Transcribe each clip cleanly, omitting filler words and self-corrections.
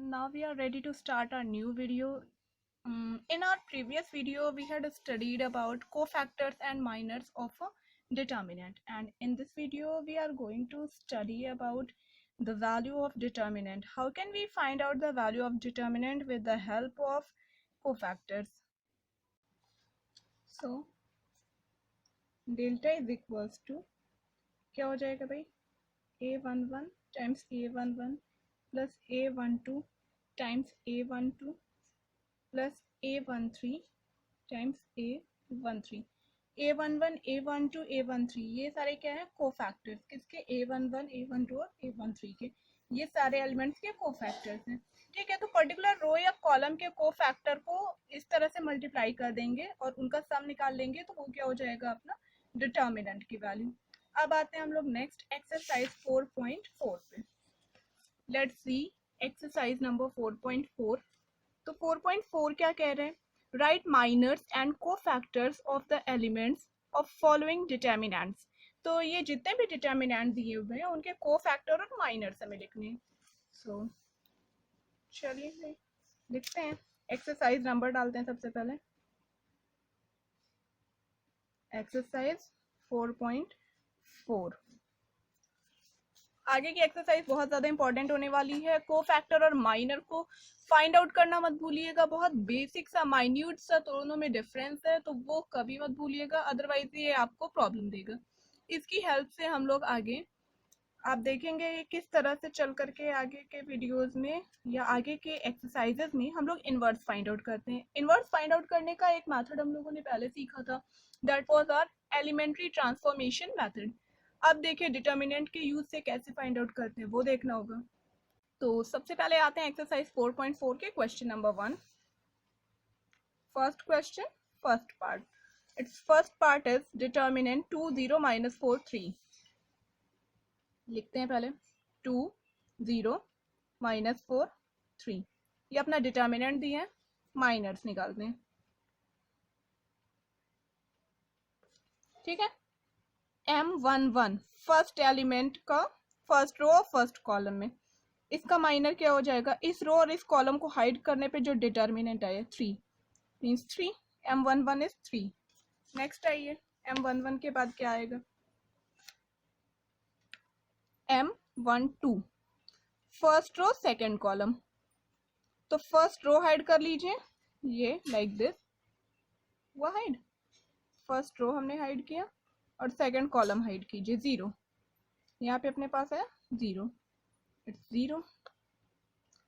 Now we are ready to start our new video. In our previous video, we had studied about cofactors and minors of a determinant, and in this video, we are going to study about the value of determinant. How can we find out the value of determinant with the help of cofactors? So, delta is equals to क्या हो जाएगा भाई? A11 times A11 plus A12 times A12 plus A13 times A13. A11, A12, A13 ये सारे क्या है? Cofactors किसके? A11, A12 और A13 के, ये सारे एलिमेंट्स के कोफैक्टर्स हैं. ठीक है, तो पर्टिकुलर रो या कॉलम के कोफैक्टर को इस तरह से मल्टीप्लाई कर देंगे और उनका सम निकाल लेंगे, तो वो क्या हो जाएगा? अपना डिटर्मिनेंट की वैल्यू. अब आते हैं हम लोग नेक्स्ट एक्सरसाइज 4.4 पे. Let's see exercise number 4.4. तो 4.4 क्या कह रहे हैं? Write minors and cofactors of the elements of following determinants. तो ये जितने भी डिटर्मिनेंट दिए हुए हैं उनके कोफैक्टर और माइनर्स हमें लिखने हैं. सो चलिए लिखते हैं. एक्सरसाइज नंबर डालते हैं सबसे पहले. एक्सरसाइज 4.4. आगे की एक्सरसाइज बहुत ज़्यादा इंपॉर्टेंट होने वाली है. कोफैक्टर और माइनर को फाइंड आउट करना मत भूलिएगा. बहुत बेसिक सा माइन्यूट सा दोनों में डिफरेंस है, तो वो कभी मत भूलिएगा, अदरवाइज ये आपको प्रॉब्लम देगा. इसकी हेल्प से हम लोग आगे आप देखेंगे किस तरह से चल करके आगे के वीडियोस में या आगे के एक्सरसाइजेस में हम लोग इनवर्स फाइंड आउट करते हैं. इनवर्स फाइंड आउट करने का एक मेथड हम लोगों ने पहले सीखा था, that was our elementary transformation method. अब देखिए डिटर्मिनेंट के यूज से कैसे फाइंड आउट करते हैं वो देखना होगा. तो सबसे पहले आते हैं एक्सरसाइज 4.4 के question number 1. First question, first part. It's first part is determinant 2 0 - 4 3. लिखते हैं पहले 2 0 - 4 3. ये अपना डिटर्मिनेंट दिए हैं, माइनर्स निकालते हैं. ठीक है. M11 फर्स्ट एलिमेंट का फर्स्ट रो और फर्स्ट कॉलम में, इसका माइनर क्या हो जाएगा? इस रो और इस कॉलम को हाइड करने पे जो डिटर्मिनेंट आया 3 मीन्स 3. M11 is 3. नेक्स्ट आइए, M11 के बाद क्या आएगा? M12 first row second column. तो फर्स्ट रो हाइड कर लीजिए, ये लाइक दिस, वो हाइड. फर्स्ट रो हमने हाइड किया और सेकंड कॉलम हाइड कीजिए 0. यहाँ पे अपने पास है 0, इट्स 0.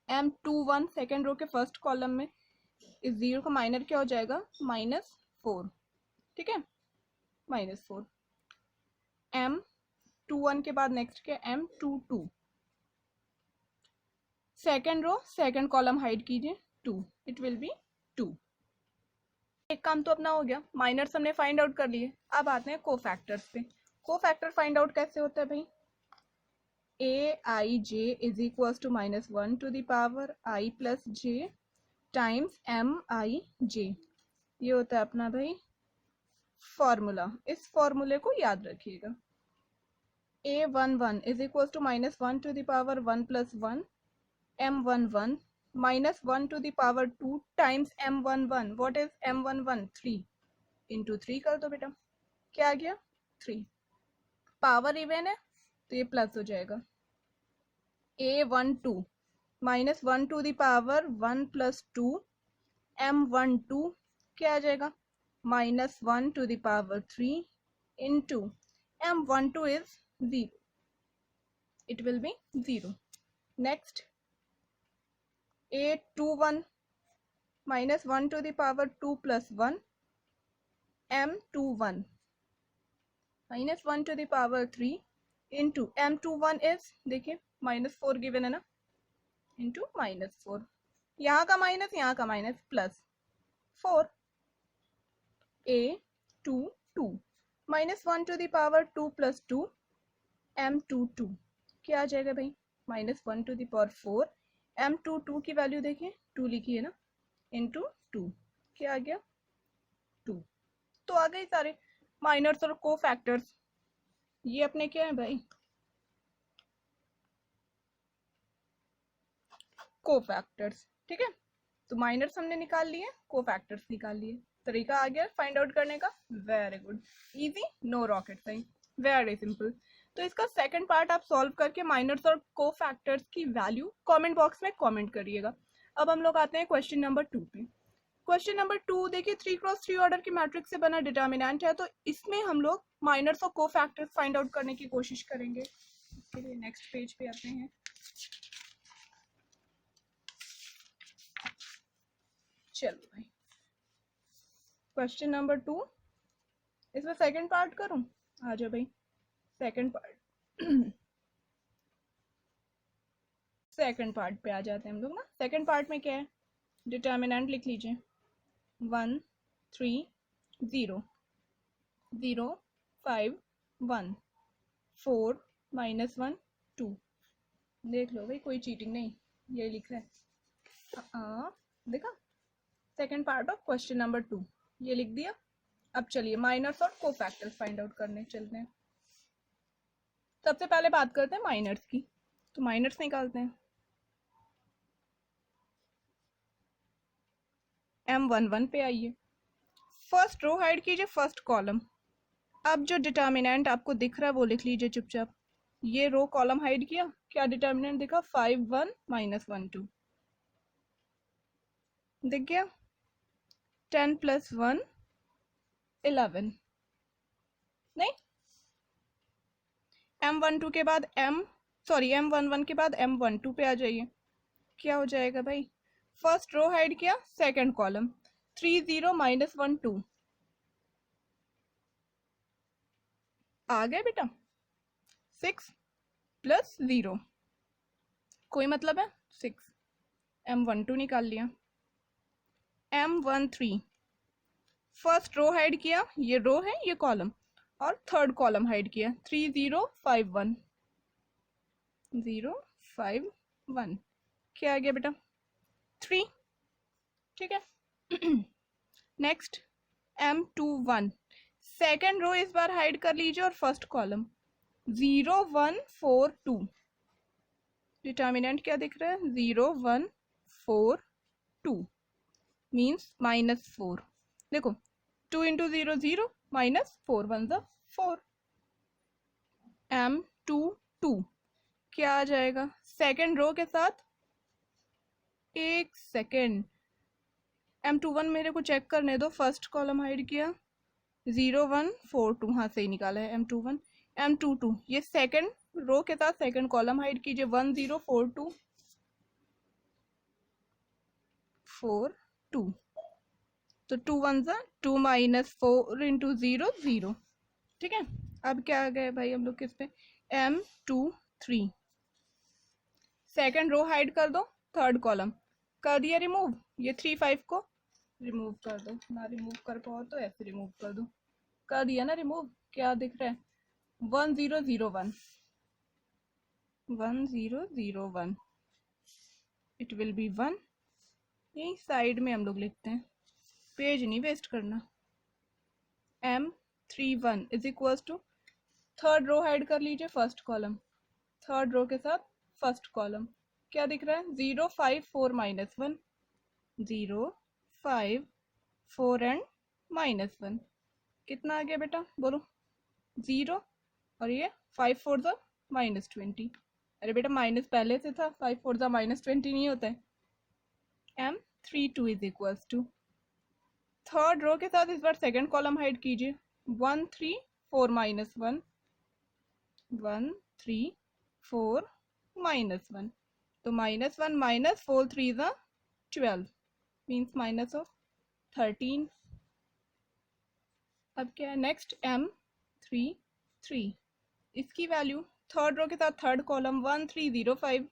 M21 सेकेंड रो के फर्स्ट कॉलम में इस 0 का माइनर क्या हो जाएगा? -4. ठीक है, -4. M21 के बाद नेक्स्ट क्या? M22 second row second column hide कीजिए 2, इट विल बी 2. एक काम तो अपना हो गया, माइनर्स हमने फाइंड आउट कर लिए. अब आते हैं कोफैक्टर्स पे. कोफैक्टर फाइंड आउट कैसे होता है भाई? Aij is equals to -1 to the power I plus j times Mij. ये होता है अपना भाई फॉर्मूला. इस फॉर्मूले को याद रखिएगा. A11 is equals to -1 to the power 1 plus 1 M11 -1 to the power 2 times M11. What is M11? 3 into 3 कर दो बेटा, क्या आ गया? 3. पावर इवन है तो ये प्लस हो जाएगा. A12 -1 to the power 1 plus 2 M12 क्या आ जाएगा? -1 to the power 3 into M12 is 0, it will be 0. Next A21 -1 to the power 2 plus 1 M21 -1 to the power 3 into M21 is, देखिए -4 given है ना, इंटू -4. यहाँ का minus यहाँ का minus plus 4. A22 -1 to the power 2 plus 2 M22 क्या आ जाएगा भाई? -1 to the power 4. M22 की वैल्यू देखिए 2 लिखी है ना, इंटू 2 क्या आ गया? 2. तो आ गई सारे माइनर्स और को फैक्टर्स. ये अपने क्या है भाई? कोफैक्टर्स। ठीक है, तो माइनर्स हमने निकाल लिए, कोफैक्टर्स निकाल लिए। तरीका आ गया फाइंड आउट करने का। Very good, easy, no rocket science, very simple. तो इसका सेकंड पार्ट आप सॉल्व करके माइनर्स और कोफैक्टर्स की वैल्यू कमेंट बॉक्स में कमेंट करिएगा। अब हम लोग आते हैं क्वेश्चन नंबर 2 पे। क्वेश्चन नंबर 2 देखिए, 3x3 ऑर्डर की मैट्रिक्स से बना डिटर्मिनेंट है, तो इसमें हम लोग माइनर्स और कोफैक्टर्स फाइंड आउट करने की कोशिश करेंगे। इसके लिए नेक्स्ट पेज पे आते हैं। चलो भाई, क्वेश्चन नंबर 2, इसमें सेकंड पार्ट करूं? आ जाओ भाई, सेकंड पार्ट सेकंड पार्ट पे आ जाते हैं हम लोग ना। सेकंड पार्ट में क्या है, डिटर्मिनेंट लिख लीजिए, 1 3 0 0 5 1 4 -1 2। देख लो भाई, कोई चीटिंग नहीं, ये लिख रहा है। देखा, second part of question number 2 ये लिख दिया। अब चलिए माइनर्स और कोफैक्टर्स फाइंड आउट करने चलते हैं। सबसे पहले बात करते हैं माइनर्स की, तो माइनर्स निकालते हैं। M11 पे आइए, फर्स्ट रो हाइड कीजिए, फर्स्ट कॉलम। अब जो डिटर्मिनेंट आपको दिख रहा है वो लिख लीजिए चुपचाप। ये रो कॉलम हाइड किया, क्या डिटर्मिनेंट दिखा, 5 1 -1 2। दिख गया, 10 + 1 11। नहीं, M12 के बाद M11 के बाद M12 पे आ जाइए। क्या हो जाएगा भाई, फर्स्ट रो हाइड किया, सेकंड कॉलम, 3 0 -1 2। आ गया बेटा, 6 + 0 कोई मतलब है 6। M12 निकाल लिया। M13 फर्स्ट रो हाइड किया, ये रो है ये कॉलम, और थर्ड कॉलम हाइड किया, 3 0 5 1 0 5 1। क्या आ गया बेटा, 3। ठीक है। नेक्स्ट M21 सेकेंड रो इस बार हाइड कर लीजिए और फर्स्ट कॉलम, 0 1 4 2। डिटर्मिनेंट क्या दिख रहा है, 0 1 4 2 मीन्स -4। देखो, 2 × 0 0 -4 1 4। M22 क्या आ जाएगा, सेकेंड रो के साथ, एक सेकेंड, M21 मेरे को चेक करने दो। फर्स्ट कॉलम हाइड किया, 0 1 4 2, हाँ सही निकाला है M21। M22 ये सेकेंड रो के साथ सेकेंड कॉलम हाइड कीजिए, 1 0 4 2 4 2। तो 2 1 2 -4 × 0 0। ठीक है, अब क्या आ गए भाई हम लोग किस पे, M23 सेकेंड रो हाइड कर दो, थर्ड कॉलम कर दिया रिमूव। ये 3 5 को रिमूव कर दो ना, रिमूव कर पाओ तो ऐसे रिमूव कर दो, कर दिया ना रिमूव। क्या दिख रहा है, 1 0 0 1 1 0 0 1। It will be 1। यही साइड में हम लोग लिखते हैं, पेज नहीं वेस्ट करना। M31 = थर्ड रो हाइड कर लीजिए, फर्स्ट कॉलम, थर्ड रो के साथ फर्स्ट कॉलम। क्या दिख रहा है, 0 5 4 -1 0 5 4 एंड -1। कितना आ गया बेटा, बोलो, 0। और ये 5 4 -20। अरे बेटा माइनस पहले से था, 5 4 -20 नहीं होता है। M32 = थर्ड रो के साथ इस बार सेकंड कॉलम हाइड कीजिए, 1 3 4 -1 1 3 4 -1। तो -1 -4 3 12 मीन्स -13। अब क्या है नेक्स्ट, M33 इसकी वैल्यू थर्ड रो के साथ थर्ड कॉलम, 1 3 0 5।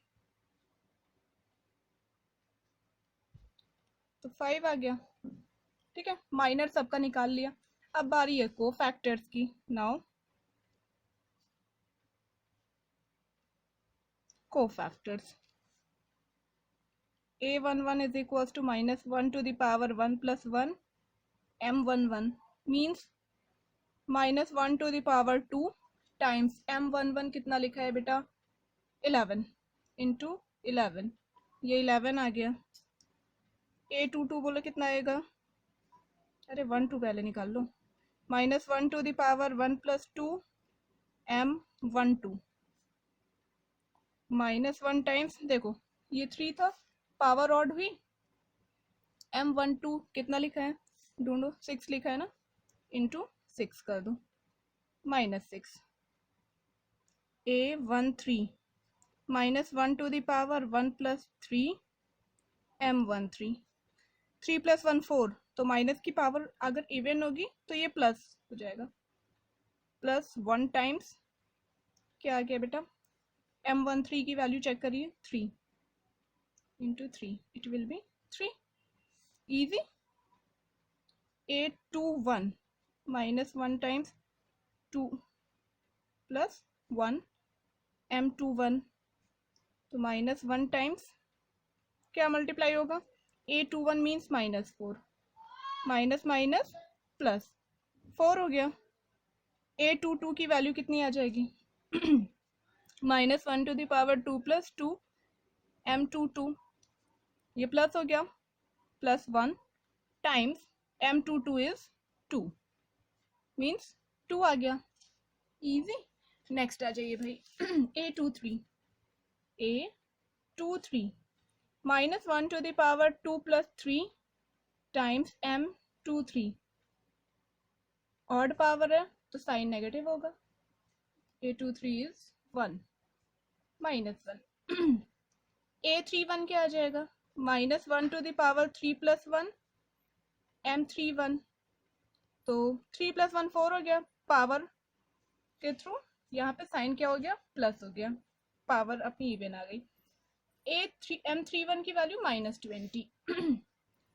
तो 5 आ गया। ठीक है, माइनर सबका निकाल लिया। अब बारी है कोफैक्टर्स की। Now cofactors, A11 is equals to -1 to the power 1 plus 1 M11 means -1 to the power 2 times M11 कितना लिखा है बेटा, 11 into 11 ये 11 आ गया। A22 बोलो कितना आएगा, अरे 1 2 पहले निकाल लो, -1 to the power 1 + 2 M12 -1 times, देखो ये 3 था, पावर ऑड हुई, M12 कितना लिखा है, ढूंढो, 6 लिखा है ना, इंटू 6 कर दो, -6 A13 -1 to the power 1 + 3 M13, 3 + 1 4, तो माइनस की पावर अगर इवन होगी तो ये प्लस हो जाएगा, +1 टाइम्स क्या आ गया बेटा, M13 की वैल्यू चेक करिए, 3 into 3 it will be 3, easy. A21 -1 times 2 + 1 M21, तो -1 टाइम्स क्या मल्टीप्लाई होगा, A21 means -4, minus minus plus 4 हो गया। A22 की वैल्यू कितनी आ जाएगी, -1 टू द पावर 2 + 2 M22, ये प्लस हो गया, +1 टाइम्स M22 इज 2 मीन्स 2 आ गया, इजी। नेक्स्ट आ जाइए भाई, A23 -1 to the power 2 + 3 times M23, odd power है तो साइन नेगेटिव होगा, A23 इज 1 -1 A31 क्या आ जाएगा, -1 टू द पावर 3 + 1 M31, तो 3 + 1 4 हो गया, पावर के थ्रू यहाँ पे साइन क्या हो गया, प्लस हो गया, पावर अपनी इवन आ गई। M31 की value -20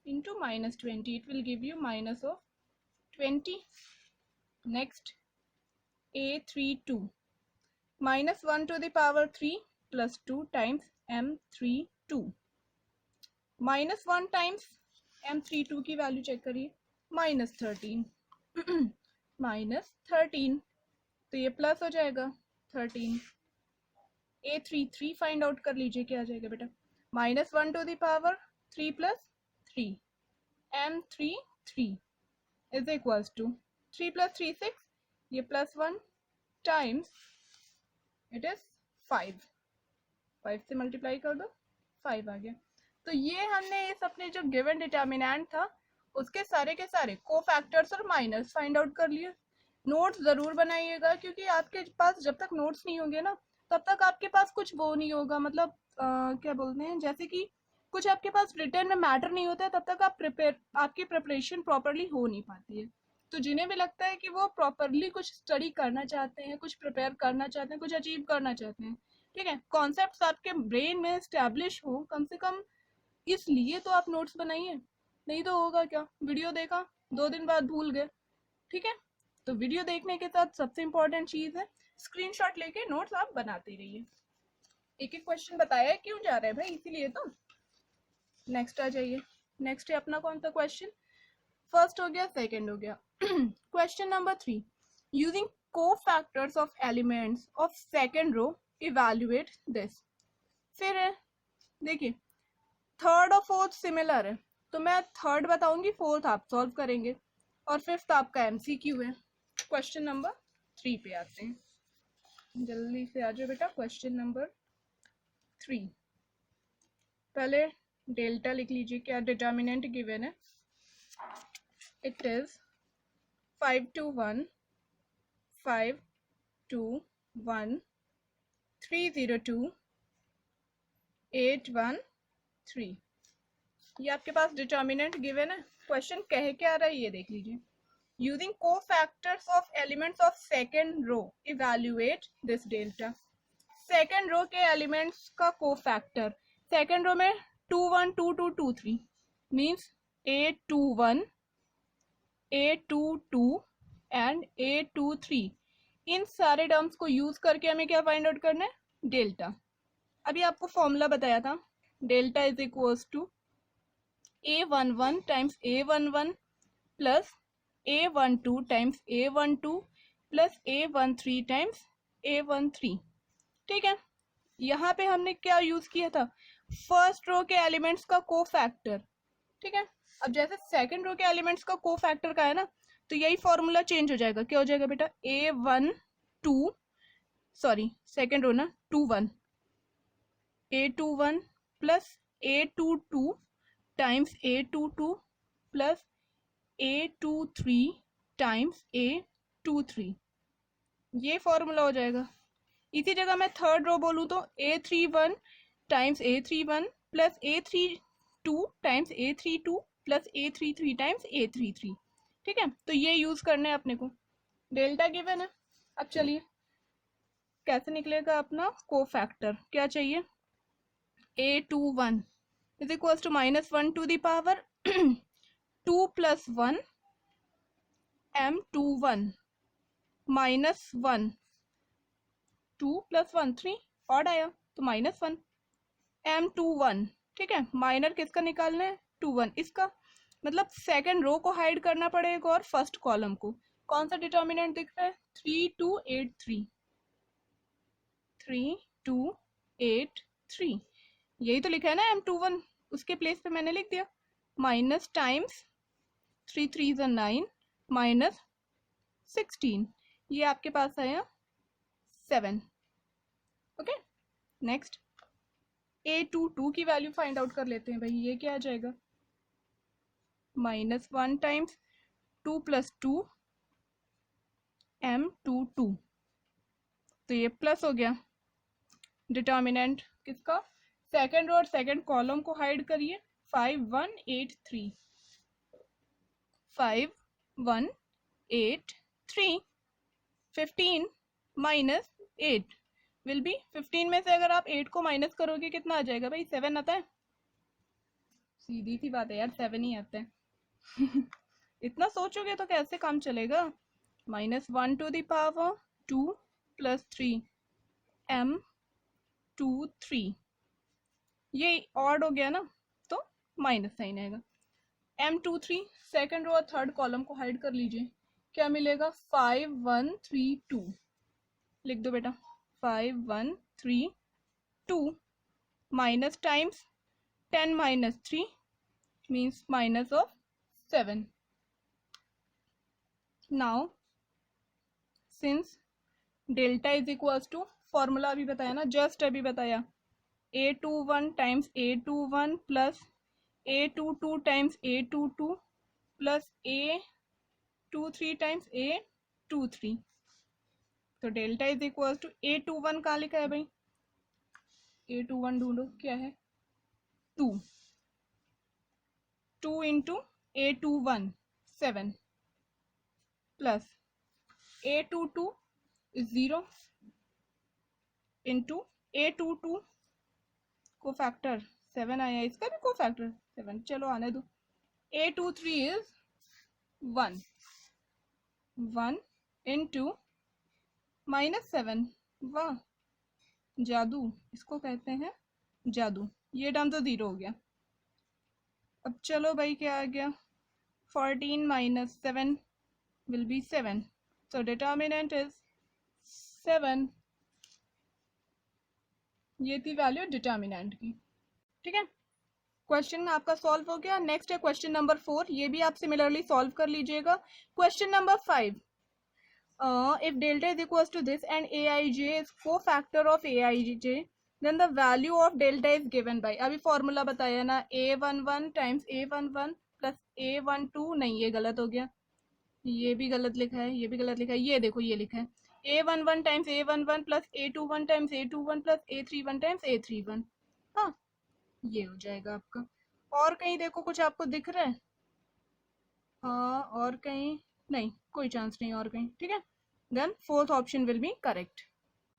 into -20, it will give you -20। Next A32 -1 to the power 3 + 2 times M32, -1 times M32 की वैल्यू चेक करिए, -13 -13, तो ये प्लस हो जाएगा 13। A33 फाइंड आउट कर लीजिए, क्या आ जाएगा बेटा, -1 to the power 3 + 3 M33 is equals to 3 + 3 6, ये +1 टाइम्स इट इज 5, 5 से मल्टीप्लाई कर दो, 5 आ गया। तो ये हमने इस अपने जो गिवन डिटर्मिनेंट था उसके सारे के सारे कोफैक्टर्स और माइनस फाइंड आउट कर लिए। नोट्स ज़रूर बनाइएगा, क्योंकि आपके पास जब तक नोट्स नहीं होंगे ना तब तक आपके पास कुछ वो नहीं होगा, मतलब क्या बोलते हैं, जैसे कि कुछ आपके पास रिटर्न में मैटर नहीं होता है तब तक आपकी प्रिपरेशन प्रॉपरली हो नहीं पाती है। तो जिन्हें भी लगता है कि वो प्रॉपरली कुछ स्टडी करना चाहते हैं, कुछ प्रिपेयर करना चाहते हैं, कुछ अचीव करना चाहते हैं, ठीक है, कॉन्सेप्ट्स आपके ब्रेन में स्टैब्लिश हो कम से कम, इसलिए तो आप नोट्स बनाइए। नहीं तो होगा क्या, वीडियो देखा 2 दिन बाद भूल गए, ठीक है। तो वीडियो देखने के साथ सबसे इम्पोर्टेंट चीज़ है स्क्रीनशॉट लेके नोट्स आप बनाते रहिए। एक एक क्वेश्चन बताया क्यों जा रहा है भाई, इसीलिए तो। नेक्स्ट आ जाइए, नेक्स्ट है अपना कौन सा क्वेश्चन, फर्स्ट हो गया, सेकंड हो गया। Question number 3, using cofactors of elements of second row evaluate this. फिर है, देखिए थर्ड और फोर्थ सिमिलर है, तो मैं थर्ड बताऊंगी, फोर्थ आप सॉल्व करेंगे, और फिफ्थ आपका MCQ है। क्वेश्चन नंबर 3 पे आते हैं, जल्दी से आ जाओ बेटा। क्वेश्चन नंबर 3, पहले डेल्टा लिख लीजिए, क्या डिटर्मिनेंट गिवन है, इट इज 5 2 1 5 2 1 3 0 2 8 1 3, ये आपके पास डिटर्मिनेंट गिवन है। क्वेश्चन कह के आ रहा है, ये देख लीजिए, using cofactors of elements of second row evaluate this delta. Second row के एलिमेंट्स का कोफैक्टर, सेकंड रो में 2 1 2 2 2 3 means A21 A22 and A23, इन सारे टर्म्स को यूज करके हमें क्या फाइंड आउट करना है, डेल्टा। अभी आपको फॉर्मूला बताया था, delta is equals to A11 times A11 plus A12 times A12 plus A13 times A13, ठीक है। यहाँ पे हमने क्या यूज किया था, फर्स्ट रो के एलिमेंट्स का कोफैक्टर, ठीक है। अब जैसे सेकंड रो के एलिमेंट्स का कोफैक्टर का है ना, तो यही फॉर्मूला चेंज हो जाएगा। क्या हो जाएगा बेटा, A12, सॉरी सेकंड रो ना, 21, A21 plus A22 times A22 plus A23 times A23, ये फॉर्मूला हो जाएगा। इसी जगह मैं थर्ड रो बोलूँ तो A31 times A31 plus A32 times A32 plus A33 times A33, ठीक है। तो ये यूज करना है अपने को, डेल्टा गिवन है। अब चलिए कैसे निकलेगा अपना कोफैक्टर, क्या चाहिए, A21 is equal to -1 to the power 2 plus 1 M21 -1, 2 plus 1 3, odd आया तो -1 M21, ठीक है। माइनर किसका निकालना है, 21 इसका, मतलब सेकंड रो को हाइड करना पड़ेगा और फर्स्ट कॉलम को। कौन सा डिटर्मिनेंट दिख रहा है, 3283, 3283, यही तो लिखा है ना M21, उसके प्लेस पे मैंने लिख दिया माइनस टाइम्स 3 3 9 माइनस 16, ये आपके पास आया 7। ओके, नेक्स्ट A22 की वैल्यू फाइंड आउट कर लेते हैं भाई, ये क्या आ जाएगा, -1 टाइम्स 2 प्लस 2 M22, तो ये प्लस हो गया। डिटर्मिनेंट किसका, सेकंड रो और सेकंड कॉलम को हाइड करिए, 5183, 5183, 15 माइनस 8 विल बी, 15 में से अगर आप 8 को माइनस करोगे कितना आ जाएगा भाई, 7 आता है। सीधी सी बात है यार, 7 ही आता है। इतना सोचोगे तो कैसे काम चलेगा, -1 to the power 2 plus 3 M23, ये ऑड हो गया ना, तो माइनस साइन आएगा। M23 सेकंड रो और थर्ड कॉलम को हाइड कर लीजिए, क्या मिलेगा, 5132, लिख दो बेटा 5132, minus times 10 minus 3 means minus of 7। Now since delta is equals to, formula अभी बताया ना, जस्ट अभी बताया, A21 times A21 plus A22 times A22 plus A23 times A23, तो delta is equal to A21 कहाँ लिखा है भाई, A21 ढूंढो, क्या है, 2, 2 into A21 7 plus A22 0 into A22 को फैक्टर 7 आया, इसका भी को फैक्टर 7, चलो आने दो। A23 इज 1 इंटू -7, वाह जादू, इसको कहते हैं जादू। ये टर्म तो 0 हो गया। अब चलो भाई क्या आ गया, 14 minus 7 will be 7, so determinant is 7, ये थी वैल्यू डिटर्मिनेंट की, ठीक है। क्वेश्चन आपका सॉल्व हो गया। नेक्स्ट है क्वेश्चन नंबर 4, ये भी आप सिमिलरली सॉल्व कर लीजिएगा। Question number 5, if delta is equals to this and aij is cofactor of aij, then the value of delta is given by, अभी फॉर्मूला बताया ना, A11 times A11 plus A12, नहीं ये गलत हो गया, ये भी गलत लिखा है, ये भी गलत लिखा है, ये देखो ये लिखा है A11 times A11 plus A21 times A21 plus A31 times A31, हाँ ये हो जाएगा आपका। और कहीं देखो कुछ आपको दिख रहा है, हाँ और कहीं नहीं, कोई चांस नहीं और कहीं, ठीक है। Then fourth option will be correct.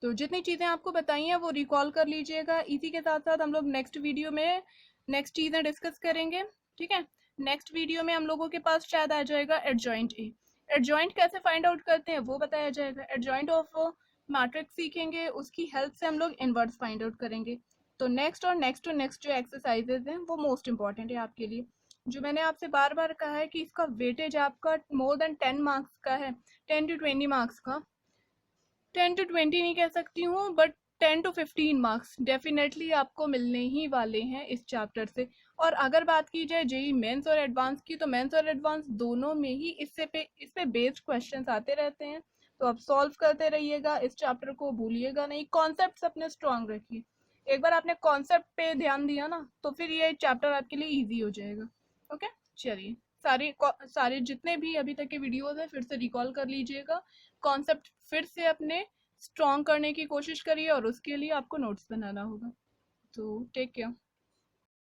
तो जितनी चीज़ें आपको बताई हैं वो रिकॉल कर लीजिएगा। इसी के साथ साथ हम लोग नेक्स्ट वीडियो में नेक्स्ट चीज़ें डिस्कस करेंगे, ठीक है। नेक्स्ट वीडियो में हम लोगों के पास शायद आ जाएगा एडजॉइंट ए, एडजॉइंट कैसे फाइंड आउट करते हैं वो बताया जाएगा। एडजॉइंट ऑफ मैट्रिक्स सीखेंगे, उसकी हेल्प से हम लोग इनवर्स फाइंड आउट करेंगे। तो नेक्स्ट और नेक्स्ट टू नेक्स्ट जो एक्सरसाइजेज हैं वो मोस्ट इंपॉर्टेंट है आपके लिए। जो मैंने आपसे बार बार कहा है कि इसका वेटेज आपका मोर देन 10 मार्क्स का है, 10 to 20 मार्क्स का, 10 to 20 नहीं कह सकती हूँ बट 10 to 15 मार्क्स डेफिनेटली आपको मिलने ही वाले हैं इस चैप्टर से। और अगर बात की जाए जेई मेंस और एडवांस की, तो मेंस और एडवांस दोनों में ही इस पे बेस्ड क्वेश्चंस आते रहते हैं। तो आप सॉल्व करते रहिएगा, इस चैप्टर को भूलिएगा नहीं, कॉन्सेप्ट्स अपने स्ट्रांग रखिए। एक बार आपने कॉन्सेप्ट पे ध्यान दिया ना, तो फिर ये चैप्टर आपके लिए ईजी हो जाएगा। ओके, चलिए, सारे जितने भी अभी तक के वीडियोस हैं फिर से रिकॉल कर लीजिएगा, कॉन्सेप्ट फिर से अपने स्ट्रॉन्ग करने की कोशिश करिए, और उसके लिए आपको नोट्स बनाना होगा। तो टेक केयर।